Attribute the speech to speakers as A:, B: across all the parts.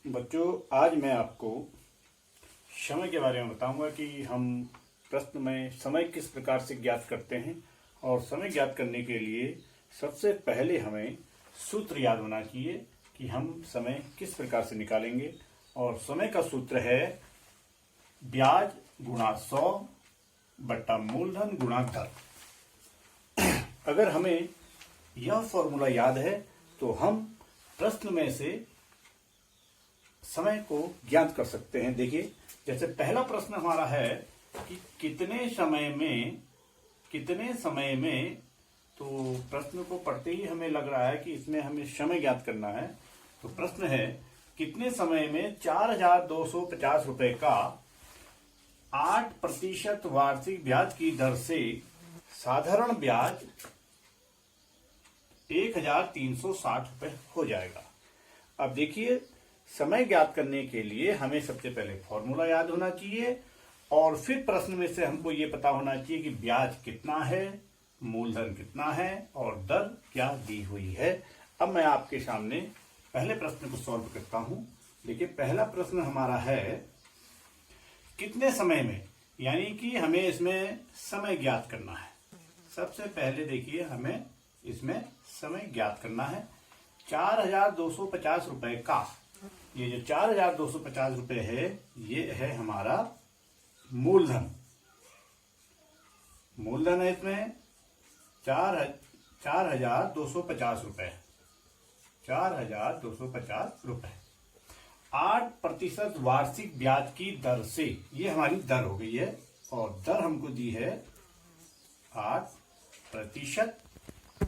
A: बच्चों, आज मैं आपको समय के बारे में बताऊंगा कि हम प्रश्न में समय किस प्रकार से ज्ञात करते हैं। और समय ज्ञात करने के लिए सबसे पहले हमें सूत्र याद होना चाहिए कि हम समय किस प्रकार से निकालेंगे। और समय का सूत्र है ब्याज गुणा 100 बट्टा मूलधन गुणा दर। अगर हमें यह फॉर्मूला याद है तो हम प्रश्न में से समय को ज्ञात कर सकते हैं। देखिए, जैसे पहला प्रश्न हमारा है कि कितने समय में, तो प्रश्न को पढ़ते ही हमें लग रहा है कि इसमें हमें समय ज्ञात करना है। तो प्रश्न है कितने समय में 4,250 रुपए का 8% वार्षिक ब्याज की दर से साधारण ब्याज 1,360 रुपए हो जाएगा। अब देखिए, समय ज्ञात करने के लिए हमें सबसे पहले फॉर्मूला याद होना चाहिए और फिर प्रश्न में से हमको ये पता होना चाहिए कि ब्याज कितना है, मूलधन कितना है और दर क्या दी हुई है। अब मैं आपके सामने पहले प्रश्न को सॉल्व करता हूं। देखिए, पहला प्रश्न हमारा है कितने समय में, यानी कि हमें इसमें समय ज्ञात करना है। सबसे पहले देखिए, हमें इसमें समय ज्ञात करना है। 4,250 रुपए का, ये जो 4,250 रुपए है, ये है हमारा मूलधन। मूलधन है इसमें 4,250 रुपए, 4,250 रुपए। 8% वार्षिक ब्याज की दर से, ये हमारी दर हो गई है और दर हमको दी है 8%।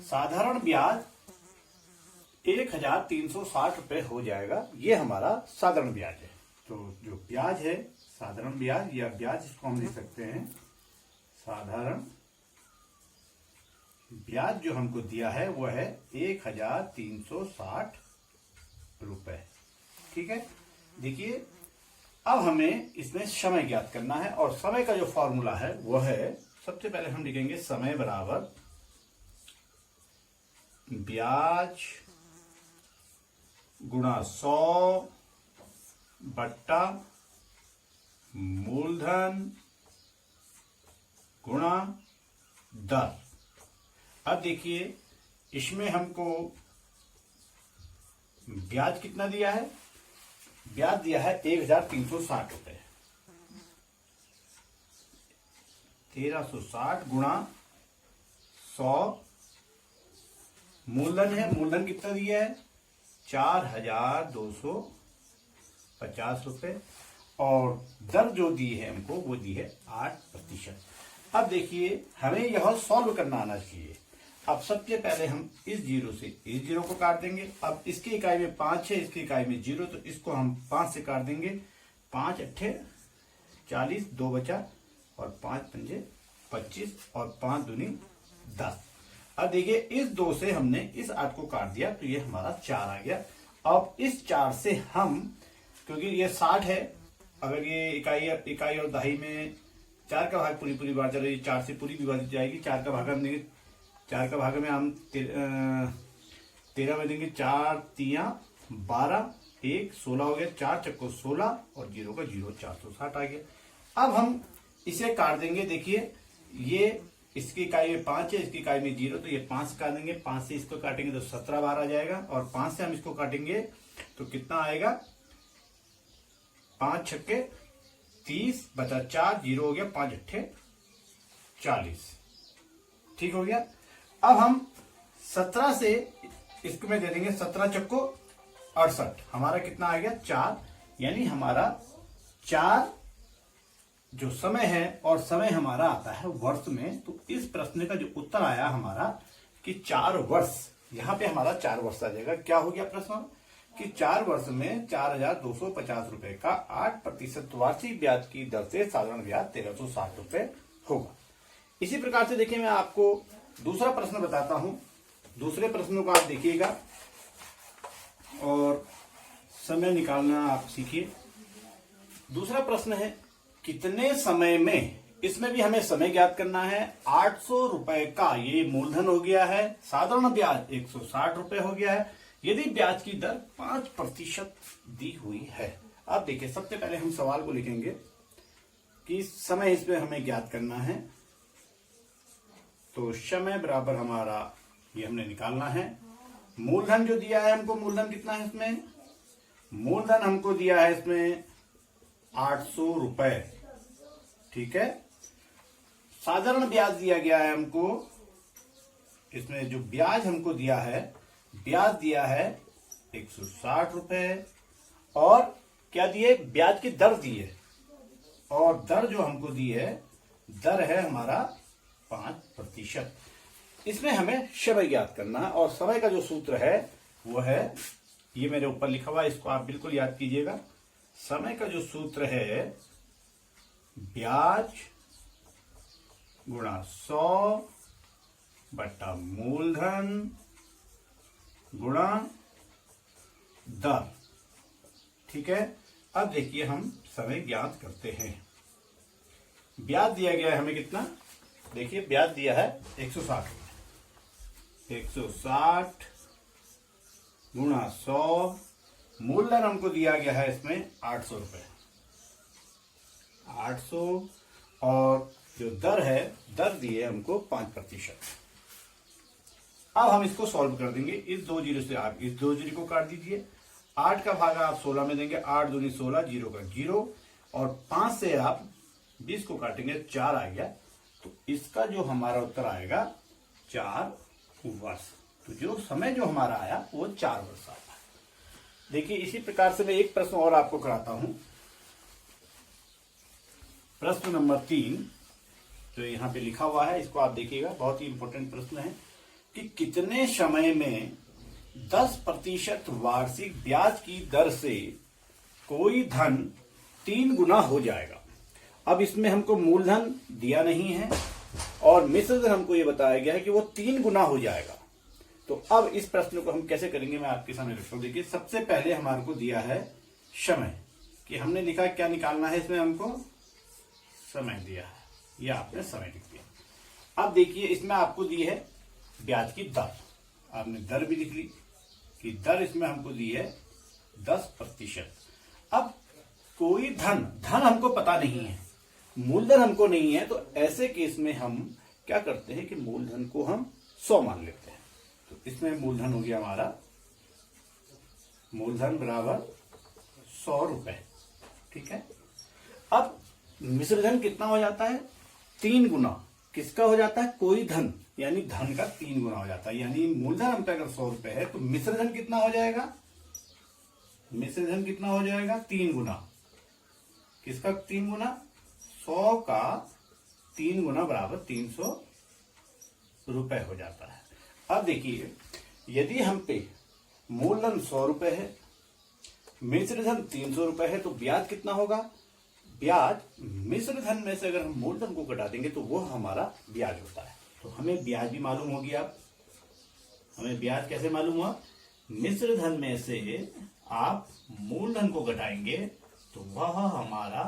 A: साधारण ब्याज 1,360 रुपए हो जाएगा। ये हमारा साधारण ब्याज है। तो जो ब्याज है, साधारण ब्याज या ब्याज, इसको हम लिख सकते हैं साधारण ब्याज। जो हमको दिया है वो है 1,360 रुपए। ठीक है। देखिए, अब हमें इसमें समय ज्ञात करना है और समय का जो फॉर्मूला है वो है, सबसे पहले हम लिखेंगे समय बराबर ब्याज गुणा 100 बट्टा मूलधन गुणा दर। अब देखिए, इसमें हमको ब्याज कितना दिया है? ब्याज दिया है 1,360 रुपए। 1,360 गुणा 100। मूलधन है, मूलधन कितना दिया है? 4,250 रुपए। और दर जो दी है हमको, वो दी है 8%। अब देखिए, हमें यह सॉल्व करना आना चाहिए। अब सबसे पहले हम इस जीरो से इस जीरो को काट देंगे। अब इसकी इकाई में 5 है, इसकी इकाई में 0, तो इसको हम 5 से काट देंगे। 5 अट्ठे 40, 2 बचा और 5 पंजे 25 और 5 दूनी 10। अब देखिए, इस 2 से हमने इस 8 को काट दिया तो ये हमारा 4 आ गया। अब इस 4 से हम, क्योंकि ये 60 है, अगर ये इकाई और दहाई में 4 का भाग पूरी बार चलो, ये 4 से पूरी विभाजित जाएगी। 4 का भाग हम देंगे, 4 का भाग में हम 13 में देंगे। 4 तिया 12, 1 16 हो गया। 4 चक्को 16 और 0 का 0, 460 आ गया। अब हम इसे काट देंगे। देखिए, ये इसकी इकाई में 5 है, इसकी इकाई में 0, तो ये 5 से काट देंगे। 5 से इसको काटेंगे तो 17 बार आ जाएगा और 5 से हम इसको काटेंगे तो कितना आएगा? 5 छक्के 30 बचा 4, 0 हो गया। 5 अट्ठे 40। ठीक हो गया। अब हम 17 से इसको में दे देंगे 17 चक्को 68। हमारा कितना आ गया? 4। यानी हमारा 4 जो समय है, और समय हमारा आता है वर्ष में। तो इस प्रश्न का जो उत्तर आया हमारा कि 4 वर्ष, यहां पे हमारा 4 वर्ष आ जाएगा। क्या हो गया प्रश्न? कि 4 वर्ष में 4,250 रुपए का 8% वार्षिक ब्याज की दर से साधारण ब्याज 1,360 रुपए होगा। इसी प्रकार से देखिए, मैं आपको दूसरा प्रश्न बताता हूं। दूसरे प्रश्नों को आप देखिएगा और समय निकालना आप सीखिए। दूसरा प्रश्न है कितने समय में, इसमें भी हमें समय ज्ञात करना है। 800 रुपए का ये मूलधन हो गया है, साधारण ब्याज 160 रुपए हो गया है। यदि ब्याज की दर 5% दी हुई है। अब देखिए, सबसे पहले हम सवाल को लिखेंगे कि समय इसमें हमें ज्ञात करना है। तो समय बराबर हमारा ये हमने निकालना है। मूलधन जो दिया है हमको, मूलधन कितना है इसमें? मूलधन हमको दिया है इसमें 800 रुपए। ठीक है। साधारण ब्याज दिया गया है हमको, इसमें जो ब्याज हमको दिया है, ब्याज दिया है 160 रुपए। और क्या दिए? ब्याज की दर दी है, और दर जो हमको दी है, दर है हमारा 5%। इसमें हमें समय ज्ञात करना है, और समय का जो सूत्र है वो है, ये मेरे ऊपर लिखा हुआ है, इसको आप बिल्कुल याद कीजिएगा। समय का जो सूत्र है, ब्याज गुणा 100 बटा मूलधन गुणा दर। ठीक है। अब देखिए, हम समय ज्ञात करते हैं। ब्याज दिया गया है हमें कितना? देखिए, ब्याज दिया है 160 रुपए। 160 गुणा 100, मूलधन हमको दिया गया है इसमें 800 रुपए। 800, और जो दर है, दर दी है हमको 5%। अब हम इसको सॉल्व कर देंगे। इस 2 जीरो से आप इस 2 जीरो को काट दीजिए। 8 का भागा आप 16 में देंगे, 8 दूनी 16, 0 का 0, और 5 से आप 20 को काटेंगे, 4 आ गया। तो इसका जो हमारा उत्तर आएगा 4 वर्ष। तो जो समय जो हमारा आया वो 4 वर्ष आया। देखिए, इसी प्रकार से मैं एक प्रश्न और आपको कराता हूं। प्रश्न नंबर 3 जो यहां पे लिखा हुआ है, इसको आप देखिएगा, बहुत ही इंपॉर्टेंट प्रश्न है कि कितने समय में 10% वार्षिक ब्याज की दर से कोई धन 3 गुना हो जाएगा। अब इसमें हमको मूलधन दिया नहीं है, और मिश्र धन हमको ये बताया गया है कि वो 3 गुना हो जाएगा। तो अब इस प्रश्न को हम कैसे करेंगे, मैं आपके सामने रखता हूं। देखिए, सबसे पहले हमारे को दिया है समय, कि हमने लिखा क्या निकालना है इसमें, हमको समय दिया है, या आपने समय लिख दिया। अब देखिए, इसमें आपको दी है ब्याज की दर, आपने दर भी लिख ली कि दर इसमें हमको दी है 10%। अब कोई धन हमको पता नहीं है, मूलधन हमको नहीं है, तो ऐसे केस में हम क्या करते हैं कि मूलधन को हम 100 मान लेते हैं। तो इसमें मूलधन हो गया हमारा, मूलधन बराबर 100 रुपए। ठीक है। अब मिश्रधन कितना हो जाता है? 3 गुना। किसका हो जाता है? कोई धन, यानी धन का 3 गुना हो जाता है। यानी मूलधन हम पे अगर 100 रुपए है, तो मिश्रधन कितना हो जाएगा? मिश्रधन कितना हो जाएगा? 3 गुना। किसका 3 गुना? 100 का 3 गुना बराबर 300 रुपए हो जाता है। अब देखिए, यदि हम पे मूलधन 100 रुपए है, मिश्रधन 300 रुपए है, तो ब्याज कितना होगा? ब्याज मिश्रधन में से अगर हम मूलधन को घटा देंगे तो वो हमारा ब्याज होता है। तो हमें ब्याज भी मालूम हो गया। हमें ब्याज कैसे मालूम हुआ? मिश्रधन में से आप मूलधन को घटाएंगे तो वह हमारा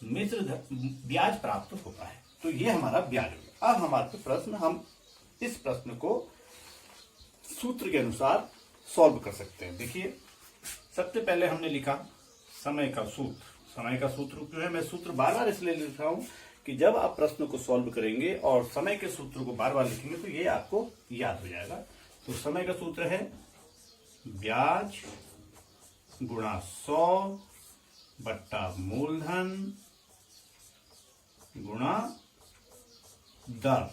A: मिश्रधन ब्याज प्राप्त होता है। तो ये हमारा ब्याज होगा। अब हमारे प्रश्न, हम इस प्रश्न को सूत्र के अनुसार सॉल्व कर सकते हैं। देखिए, सबसे पहले हमने लिखा समय का सूत्र। समय का सूत्र जो है, मैं सूत्र बार बार इसलिए लिख रहा हूं कि जब आप प्रश्न को सॉल्व करेंगे और समय के सूत्र को बार बार लिखेंगे तो ये आपको याद हो जाएगा। तो समय का सूत्र है ब्याज गुणा 100 बट्टा मूलधन गुणा दर।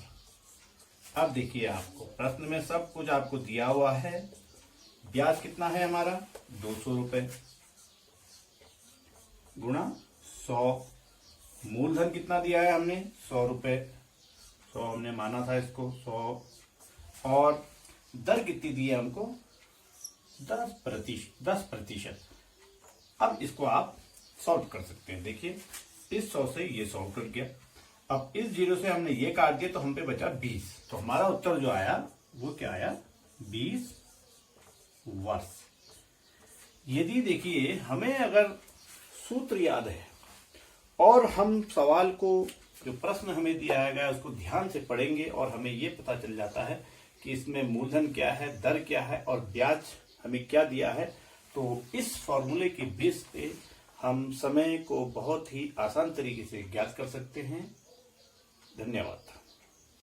A: अब देखिए, आपको प्रश्न में सब कुछ आपको दिया हुआ है। ब्याज कितना है हमारा? 200 रुपए गुणा 100। मूलधन कितना दिया है हमने? 100 रुपए। 100 हमने माना था इसको, 100। और दर कितनी दी है हमको? 10%। अब इसको आप सॉल्व कर सकते हैं। देखिए, इस 100 से ये सॉल्व कर गया। अब इस 0 से हमने ये काट दिया तो हम पे बचा 20। तो हमारा उत्तर जो आया वो क्या आया? 20 वर्ष। यदि देखिए, हमें अगर सूत्र याद है और हम सवाल को, जो प्रश्न हमें दिया गया उसको ध्यान से पढ़ेंगे और हमें ये पता चल जाता है कि इसमें मूलधन क्या है, दर क्या है और ब्याज हमें क्या दिया है। तो इस फॉर्मूले के बेस पे हम समय को बहुत ही आसान तरीके से ज्ञात कर सकते हैं। धन्यवाद।